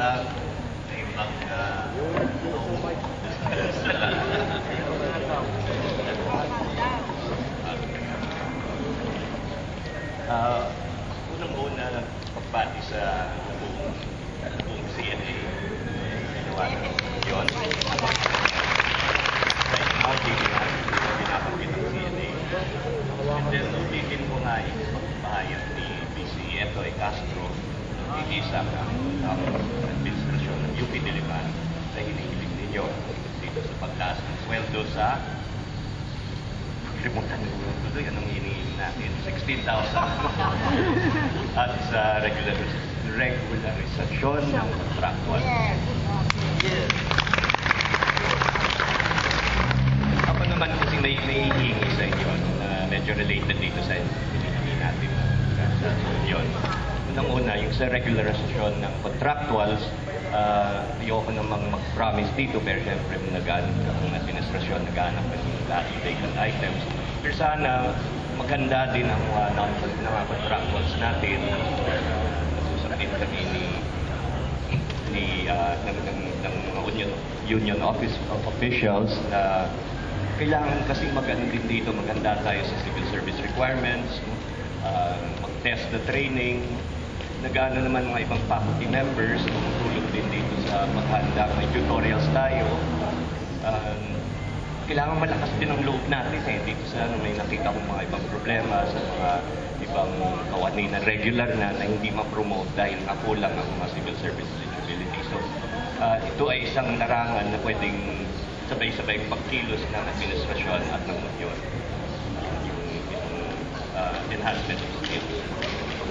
lang ay unang-una pagbati sa buong CNA. Ginawa yun. Binabanggit ang CNA. And then, ulitin ko nga yung pagpahayag ni BC Etoy Castro, isang administrasyon ng UP Diliman na hinihiling ninyo dito sa pagtaas ng sweldo sa limutan nyo. Tuloy, anong hinihiling natin? 16,000 at sa regularisasyon ng contractual. Ako naman kasi may hihingi sa inyo na medyo related dito sa hinihingi natin sa yun. Unang-una, yung sa regularisasyon ng contractuals, ayoko namang mag-promise dito, pero siyempre nag-aanap ang administrasyon, nag-aanap ng lahat ng vacant items. Pero sana maganda din ang mga contractuals natin. Susurain kami ng mga union office officials na kailangan kasi mag-ano din dito, maganda tayo sa civil service requirements, mag-test the training, nag-ano naman mga ibang faculty members, tumutulong din dito sa paghanda, may tutorials tayo. Kailangan malakas din ang loob natin dito sa may nakita kong mga ibang problema sa mga ibang kawani na regular na hindi ma-promote dahil nakulang ang mga civil service eligibility. So, ito ay isang larangan na pwedeng sabay-sabay pagkilos ng administrasyon at ng union. Enhancement of skills.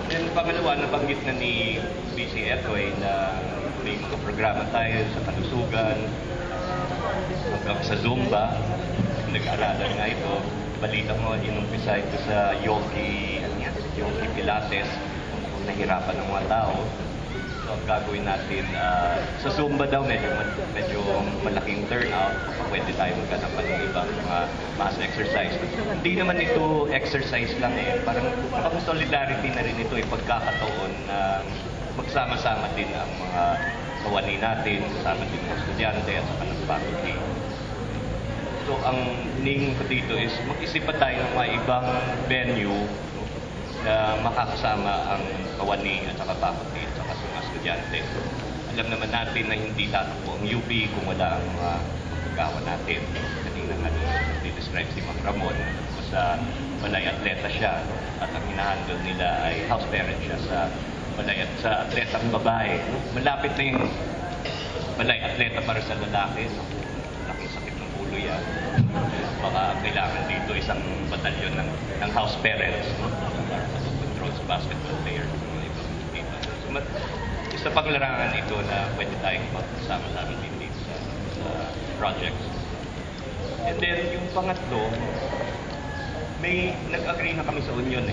Then, pangalawa, nabanggit na ni BC Etoy na may mga programa tayo sa kalusugan, hanggang sa Zumba, nag-aaralan nga ito. Balita mo, inumpisa ito sa Yogi Pilates, kung nahirapan ng mga tao. So, ang gagawin natin, sa Zumba daw, medyo malaking turnout. Pwede tayo magkanapan ng ibang mass exercise. Hindi naman ito exercise lang parang solidarity na rin ito, pagkakataon na magsama-sama din ang mga kawani natin, kasama din mga estudyante at saka ng faculty. So, ang hinihingi ko dito is mag-isip pa tayo ng mga ibang venue na makakasama ang kawani at saka faculty at saka mga estudyante. Alam naman natin na hindi tatakbo ang UP kung wala ang mga pagkawa natin. Kanina nga describe si Ma'am Ramon, sa Malay Atleta siya at ang hinahandle nila ay house parent siya sa Malay at sa atletang babae. Malapit na yung Malay Atleta para sa lalaki. Laking sakit ng ulo yan. Baka kailangan dito isang batalyon ng house parents para control sa basketball player. So, isa pang larangan ito na pwede tayong magsama-sama din dito sa projects. And then, yung pangatlo, may nag-agree na kami sa union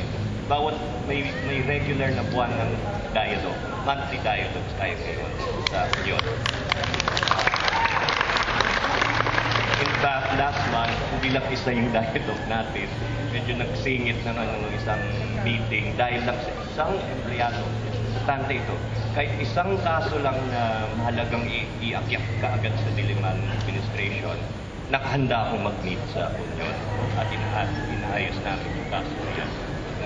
bawat may regular na buwan ng dialogue, monthly dialogues tayo ngayon sa union. In fact, last month, hindi lang isa yung dialogue natin. Medyo nagsingit ng isang meeting dahil lang sa isang empleyado. Importante ito. Kahit isang kaso lang na mahalagang iakyat ka agad sa Diliman Administration, nakahanda akong mag-meet sa union at inaayos namin yung kaso yan.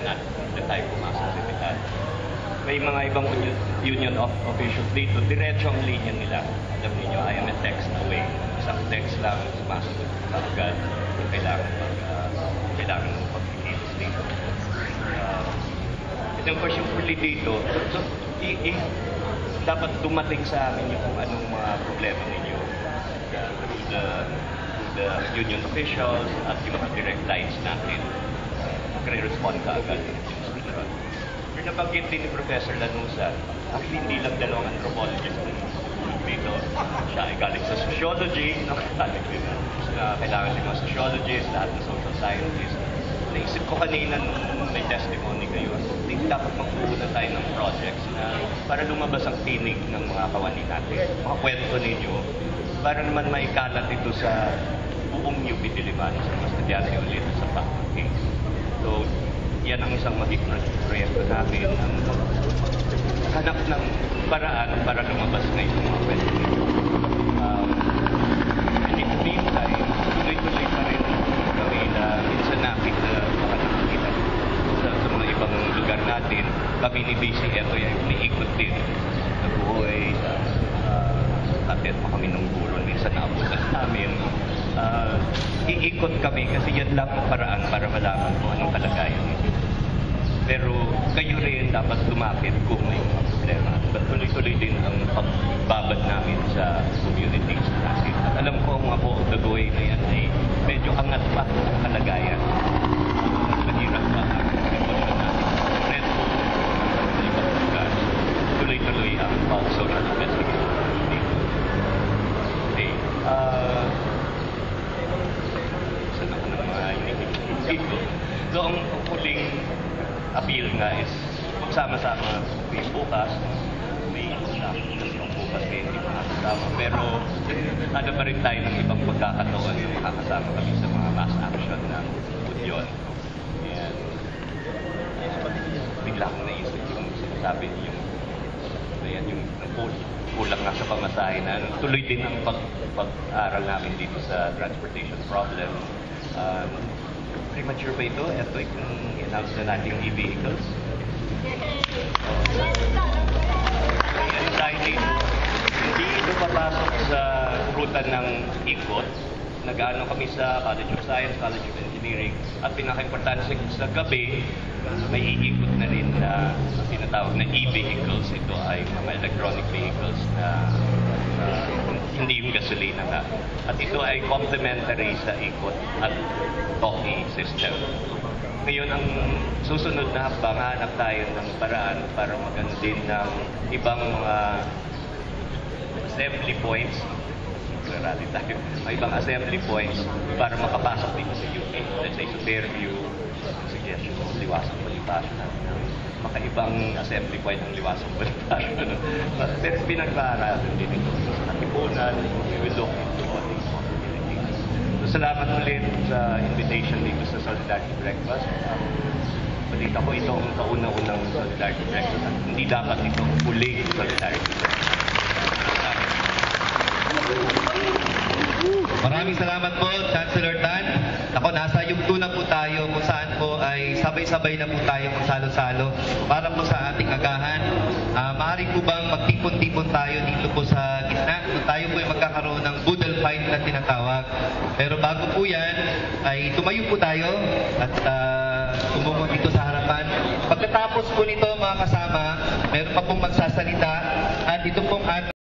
Na tayo pumasok sa kapital. May mga ibang union officials dito, diretso ang linya nila. Alam niyo, I am a text away. Isang text lang, sumasok sa agad. Kailangan ng pagkikilos dito. Itong question fully dito, so, dapat dumating sa amin yung kung anong mga problema ninyo. The union officials at yung mga direct lines natin. Mag-respond ka agad. Pero nabanggit din ni Professor Lanusa, actually hindi lang dalawang anthropologist dito. Siya ay galing sa sociology, kailangan din mga sociologists, lahat ng social scientists. Naisip ko kanina nung may testimony kayo, hindi dapat magpupunan tayo ng projects na para lumabas ang tinig ng mga kawani natin. Mga kwento ninyo, para naman maikalat ito sa buong UP Diliman, sa mga estudyante ulit sa faculty. So, yan ang isang magiging proyekto namin, ang hanap ng paraan para lumabas na yung mga pwede nito. And in the meantime, tuloy-tuloy pa rin kami na minsan nakita sa mga ibang lugar natin. Kami ni BCF ay umiikot din. Nabuhay, atid pa kami ng buron. Minsan naabutan namin. Iikot kami kasi yan lang ang paraan para malaman kung anong kalagayan nito. Pero kayo rin dapat lumapit kung may mga problema. At tuloy-tuloy din ang pagbabad namin sa communities natin. At alam ko ang mga po the way na yan ay medyo angat pa ang kalagayan. Mahirap pa ang sitwasyon natin. Reto, sa ibang lugar, tuloy-tuloy ang social investigation dito. Okay. Saan ako ng mga dito? So, ang huling appeal nga is sama-sama bukas. May bukas din hindi makakasama. Pero ano pa rin tayo ng ibang pagkakataon yung makakasama kami sa mga mass action na Union. Yan. Bigla akong naisip yung sinasabi yung kulang nga sa pamasahe na tuloy din ang pag-aral namin dito sa transportation problem. Premature ba ito? Ito yung in-announce na natin yung e-vehicles. Anxiety. Hindi ito papasok sa ruta ng ikot. Nag-ano kami sa College of Science, College of Engineering. At pinaka-importante sa gabi, may iikot na rin na tinatawag na e-vehicles. Ito ay mga electronic vehicles na hindi yung gasolina nga. At ito ay complementary sa ikot at TOKI system. Ngayon, ang susunod na hakbang, hanap tayo ng paraan para magano din ng ibang mga assembly points. Rally tayo. May ibang assembly points para makapasok dito sa UK. Let's say sa Fairview, suggestion mo, liwasang balitasyon. Makaibang assembly point ng liwasang balitasyon. Pero pinag-aaralan din ito sa Katipunan. We will look into all these possibilities. So, salamat ulit sa invitation dito sa Solidarity Breakfast. Balita ko itong kauna-unang Solidarity Breakfast at hindi dapat itong huling Solidarity Breakfast. Maraming salamat po, Chancellor Tan. Ako, nasa yugto na po tayo kung saan po ay sabay-sabay na po tayo magsalo-salo para po sa ating agahan. Maaari po bang magtipon-tipon tayo dito po sa gitna? Kung tayo po ay magkakaroon ng boodle fight na tinatawag. Pero bago po yan, ay tumayo po tayo at tumungo dito sa harapan. Pagkatapos po nito, mga kasama, meron pa pong magsasalita at ito pong ating